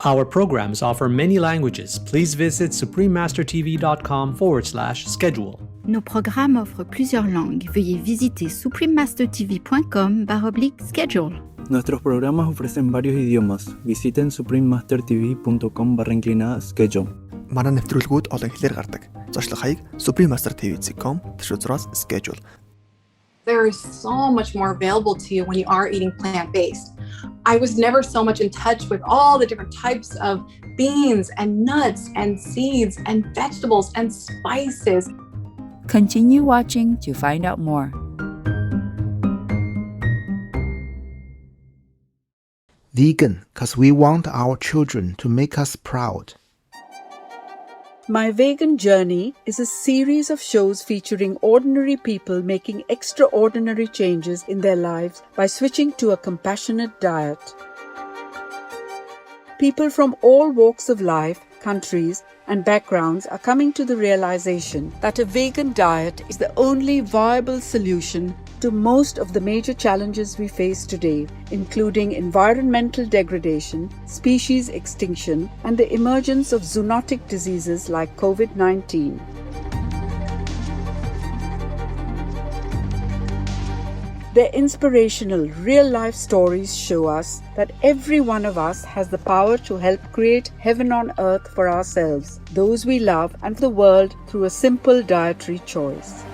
Our programs offer many languages. Please visit suprememastertv.com/schedule. Nos programmes offrent plusieurs langues. Veuillez visiter suprememastertv.com/schedule. Nuestros programas ofrecen varios idiomas. Visiten suprememastertv.com/schedule. Манай нэвтрүүлгүүд олон хэлээр гардаг. Зочлох хаяг suprememastertv.com/schedule. There is so much more available to you when you are eating plant-based. I was never so much in touch with all the different types of beans and nuts and seeds and vegetables and spices. Continue watching to find out more. Vegan, because we want our children to make us proud. My Vegan Journey is a series of shows featuring ordinary people making extraordinary changes in their lives by switching to a compassionate diet. People from all walks of life, countries, and backgrounds are coming to the realization that a vegan diet is the only viable solution to most of the major challenges we face today, including environmental degradation, species extinction, and the emergence of zoonotic diseases like COVID-19. Their inspirational, real-life stories show us that every one of us has the power to help create heaven on earth for ourselves, those we love, and the world through a simple dietary choice.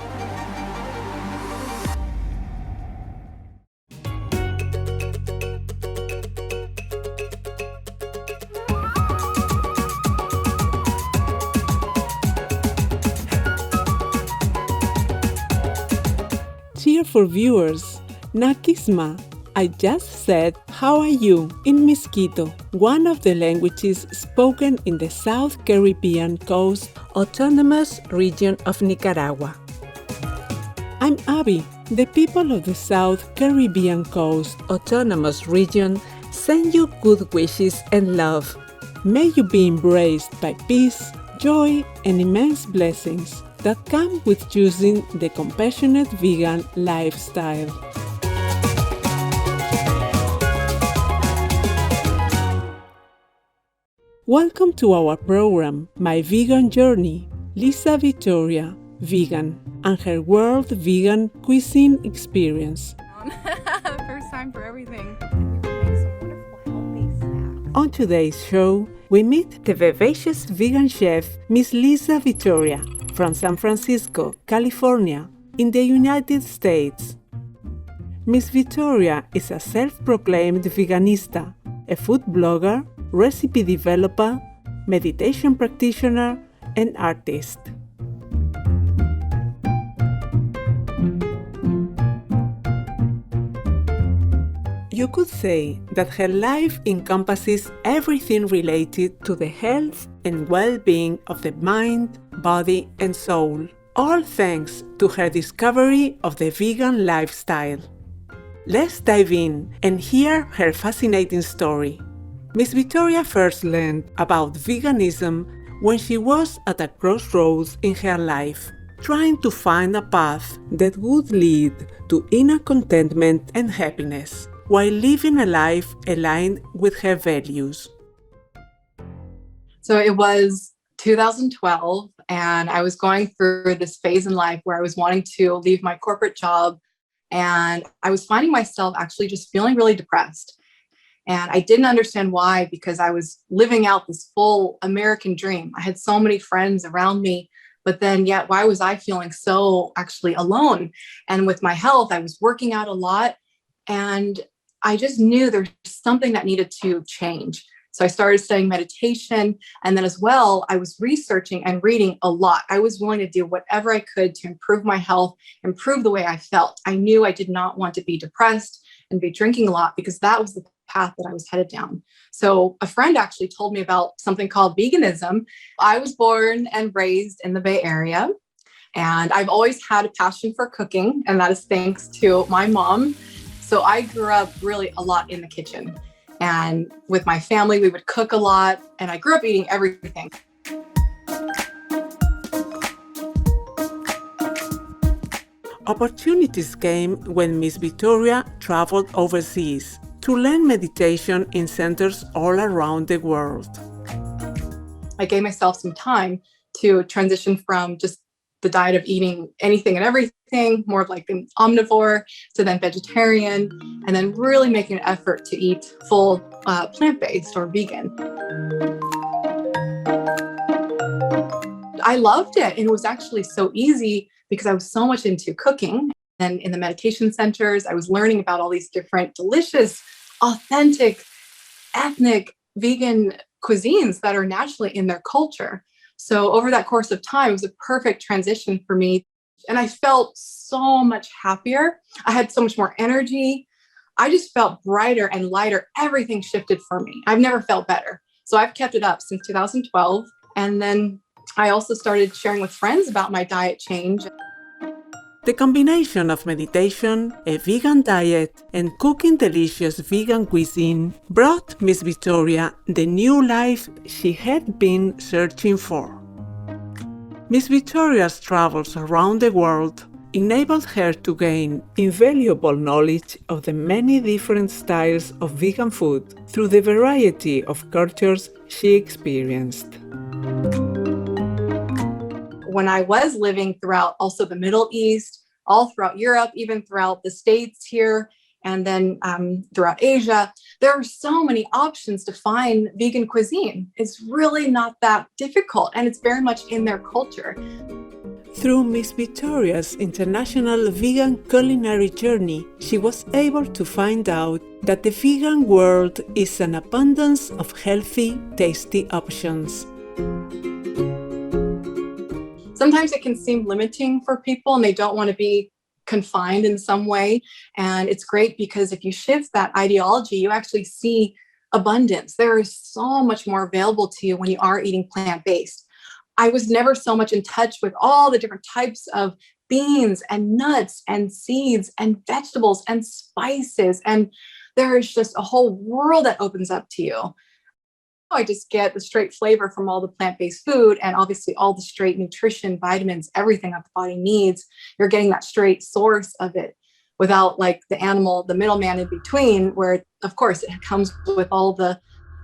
For viewers, Nakisma, I just said, how are you? In Miskito, one of the languages spoken in the South Caribbean Coast Autonomous Region of Nicaragua. I'm Abby. The people of the South Caribbean Coast Autonomous Region send you good wishes and love. May you be embraced by peace, joy, and immense blessings that come with choosing the compassionate vegan lifestyle. Welcome to our program, My Vegan Journey. Lisa Vittoria, vegan, and her world vegan cuisine experience. First time for everything. We make some wonderful healthy snacks. On today's show, we meet the vivacious vegan chef, Miss Lisa Vittoria, from San Francisco, California, in the United States. Miss Vittoria is a self-proclaimed veganista, a food blogger, recipe developer, meditation practitioner, and artist. You could say that her life encompasses everything related to the health and well-being of the mind, body, and soul, all thanks to her discovery of the vegan lifestyle. Let's dive in and hear her fascinating story. Miss Vittoria first learned about veganism when she was at a crossroads in her life, trying to find a path that would lead to inner contentment and happiness, while living a life aligned with her values. So it was 2012, and I was going through this phase in life where I was wanting to leave my corporate job, and I was finding myself actually just feeling really depressed. And I didn't understand why, because I was living out this full American dream. I had so many friends around me, but then yet why was I feeling so actually alone? And with my health, I was working out a lot, and I just knew there's something that needed to change. So I started studying meditation. And then as well, I was researching and reading a lot. I was willing to do whatever I could to improve my health, improve the way I felt. I knew I did not want to be depressed and be drinking a lot, because that was the path that I was headed down. So a friend actually told me about something called veganism. I was born and raised in the Bay Area, and I've always had a passion for cooking, and that is thanks to my mom. So I grew up really a lot in the kitchen, and with my family, we would cook a lot, and I grew up eating everything. Opportunities came when Miss Vittoria traveled overseas to learn meditation in centers all around the world. I gave myself some time to transition from just the diet of eating anything and everything, more of like an omnivore, to then vegetarian, and then really making an effort to eat full plant-based or vegan. I loved it. And it was actually so easy because I was so much into cooking. And in the meditation centers, I was learning about all these different delicious, authentic, ethnic, vegan cuisines that are naturally in their culture. So over that course of time, it was a perfect transition for me. And I felt so much happier. I had so much more energy. I just felt brighter and lighter. Everything shifted for me. I've never felt better. So I've kept it up since 2012. And then I also started sharing with friends about my diet change. The combination of meditation, a vegan diet, and cooking delicious vegan cuisine brought Miss Vittoria the new life she had been searching for. Miss Vittoria's travels around the world enabled her to gain invaluable knowledge of the many different styles of vegan food through the variety of cultures she experienced. When I was living throughout also the Middle East, all throughout Europe, even throughout the States here, and then throughout Asia, there are so many options to find vegan cuisine. It's really not that difficult, and it's very much in their culture. Through Miss Vittoria's international vegan culinary journey, she was able to find out that the vegan world is an abundance of healthy, tasty options. Sometimes it can seem limiting for people and they don't want to be confined in some way. And it's great because if you shift that ideology, you actually see abundance. There is so much more available to you when you are eating plant-based. I was never so much in touch with all the different types of beans and nuts and seeds and vegetables and spices. And there is just a whole world that opens up to you. I just get the straight flavor from all the plant-based food and obviously all the straight nutrition, vitamins, everything that the body needs. You're getting that straight source of it without like the animal, the middleman in between, where of course it comes with all the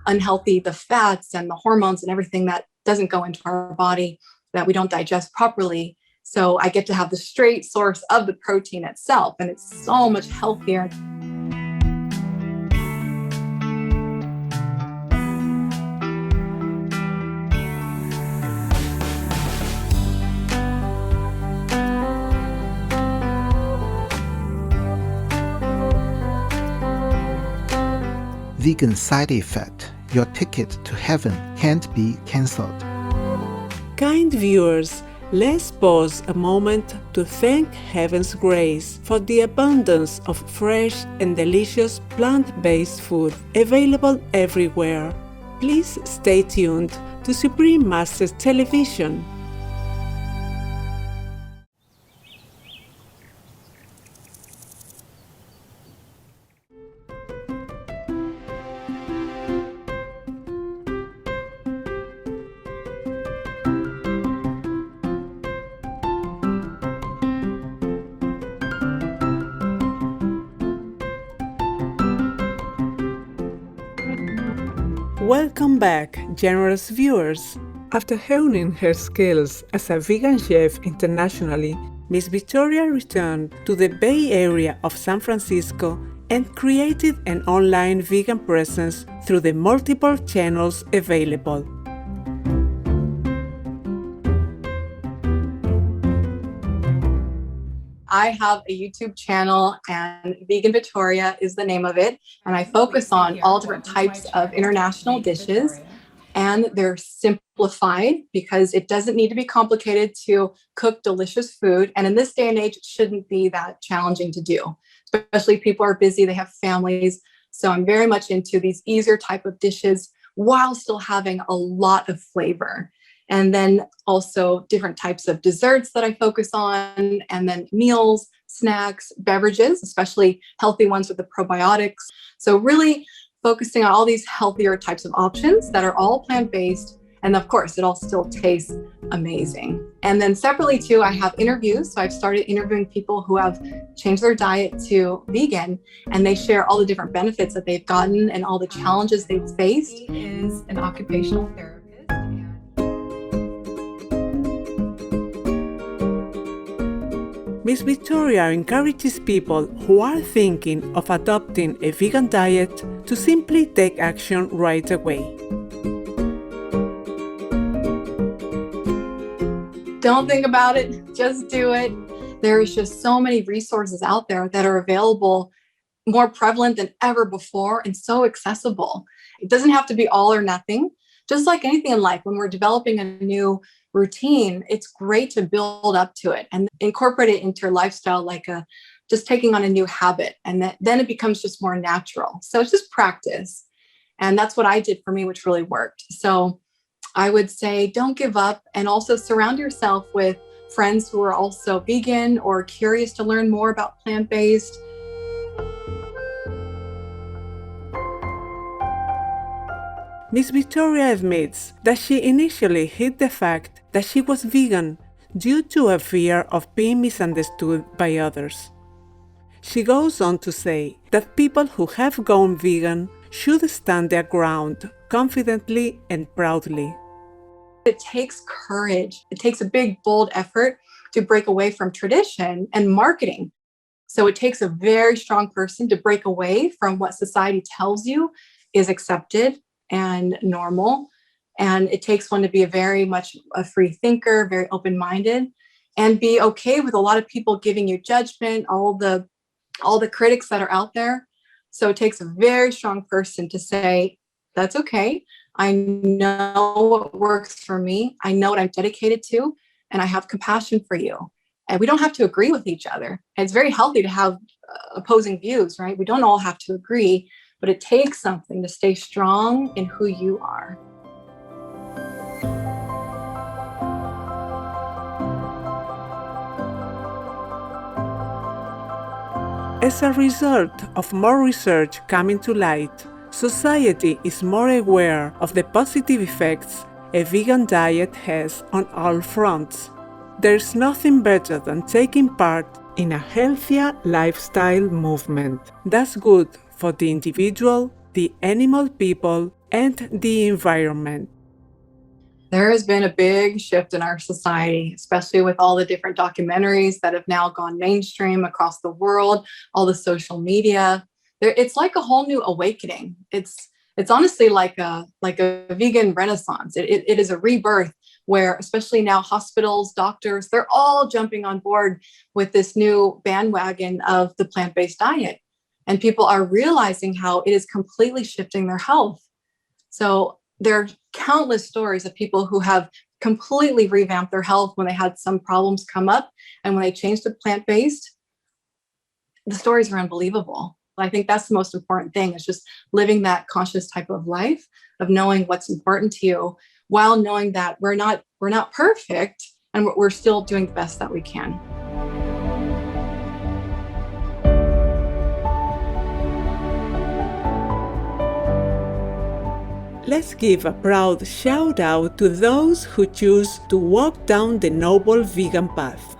unhealthy, the fats and the hormones and everything that doesn't go into our body that we don't digest properly. So I get to have the straight source of the protein itself, and it's so much healthier. Vegan side effect: your ticket to heaven can't be cancelled. Kind viewers, let's pause a moment to thank Heaven's grace for the abundance of fresh and delicious plant-based food available everywhere. Please stay tuned to Supreme Masters Television. Welcome back, generous viewers! After honing her skills as a vegan chef internationally, Miss Vittoria returned to the Bay Area of San Francisco and created an online vegan presence through the multiple channels available. I have a YouTube channel, and Vegan Vittoria is the name of it. And I focus on all different types of international dishes. And they're simplified because it doesn't need to be complicated to cook delicious food. And in this day and age, it shouldn't be that challenging to do, especially if people are busy, they have families. So I'm very much into these easier type of dishes while still having a lot of flavor. And then also different types of desserts that I focus on, and then meals, snacks, beverages, especially healthy ones with the probiotics. So really focusing on all these healthier types of options that are all plant-based And of course, it all still tastes amazing. And then separately too, I have interviews. So I've started interviewing people who have changed their diet to vegan, and they share all the different benefits that they've gotten and all the challenges they've faced. He is an occupational therapist. Miss Vittoria encourages people who are thinking of adopting a vegan diet to simply take action right away. Don't think about it, just do it. There's just so many resources out there that are available, more prevalent than ever before, and so accessible. It doesn't have to be all or nothing. Just like anything in life, when we're developing a new routine, it's great to build up to it and incorporate it into your lifestyle, like just taking on a new habit. And then it becomes just more natural. So it's just practice. And that's what I did for me, which really worked. So I would say don't give up, and also surround yourself with friends who are also vegan or curious to learn more about plant-based. Miss Vittoria admits that she initially hid the fact that she was vegan due to a fear of being misunderstood by others. She goes on to say that people who have gone vegan should stand their ground confidently and proudly. It takes courage. It takes a big, bold effort to break away from tradition and marketing. So it takes a very strong person to break away from what society tells you is accepted and normal. And it takes one to be very much a free thinker, very open-minded, and be okay with a lot of people giving you judgment, all the critics that are out there. So it takes a very strong person to say, that's okay. I know what works for me. I know what I'm dedicated to, and I have compassion for you. And we don't have to agree with each other. And it's very healthy to have opposing views, right? We don't all have to agree, but it takes something to stay strong in who you are. As a result of more research coming to light, society is more aware of the positive effects a vegan diet has on all fronts. There's nothing better than taking part in a healthier lifestyle movement that's good for the individual, the animal people, and the environment. There has been a big shift in our society, especially with all the different documentaries that have now gone mainstream across the world, all the social media. It's like a whole new awakening. It's honestly like a vegan renaissance. It is a rebirth where, especially now, hospitals, doctors, they're all jumping on board with this new bandwagon of the plant-based diet. And people are realizing how it is completely shifting their health. So there are countless stories of people who have completely revamped their health when they had some problems come up. And when they changed to plant-based, the stories are unbelievable. I think that's the most important thing, is just living that conscious type of life of knowing what's important to you, while knowing that we're not perfect and we're still doing the best that we can. Let's give a proud shout out to those who choose to walk down the noble vegan path.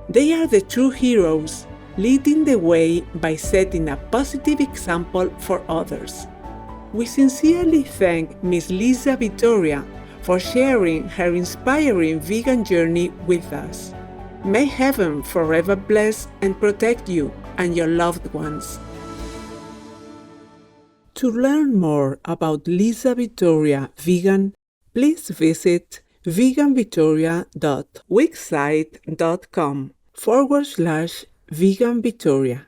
They are the true heroes, leading the way by setting a positive example for others. We sincerely thank Ms. Lisa Vittoria for sharing her inspiring vegan journey with us. May heaven forever bless and protect you and your loved ones. To learn more about Lisa Vittoria Vegan, please visit veganvittoria.wixsite.com/Vegan Vittoria.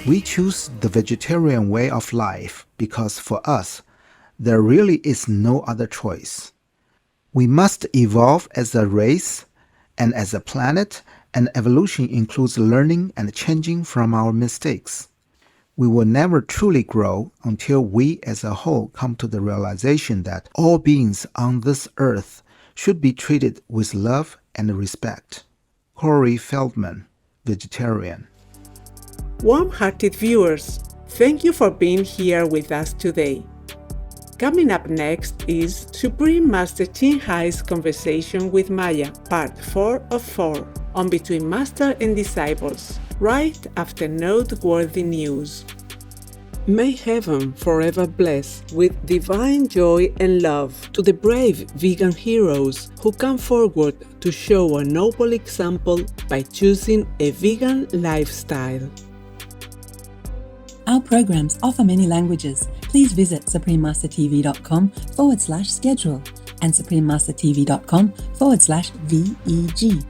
We choose the vegetarian way of life because for us, there really is no other choice. We must evolve as a race and as a planet, and evolution includes learning and changing from our mistakes. We will never truly grow until we as a whole come to the realization that all beings on this earth should be treated with love and respect. Corey Feldman, vegetarian. Warm-hearted viewers, thank you for being here with us today. Coming up next is Supreme Master Chin Hai's conversation with Maya, part 4 of 4, on Between Master and Disciples, right after noteworthy news. May heaven forever bless with divine joy and love to the brave vegan heroes who come forward to show a noble example by choosing a vegan lifestyle. Our programs offer many languages. Please visit suprememastertv.com/schedule and suprememastertv.com/VEG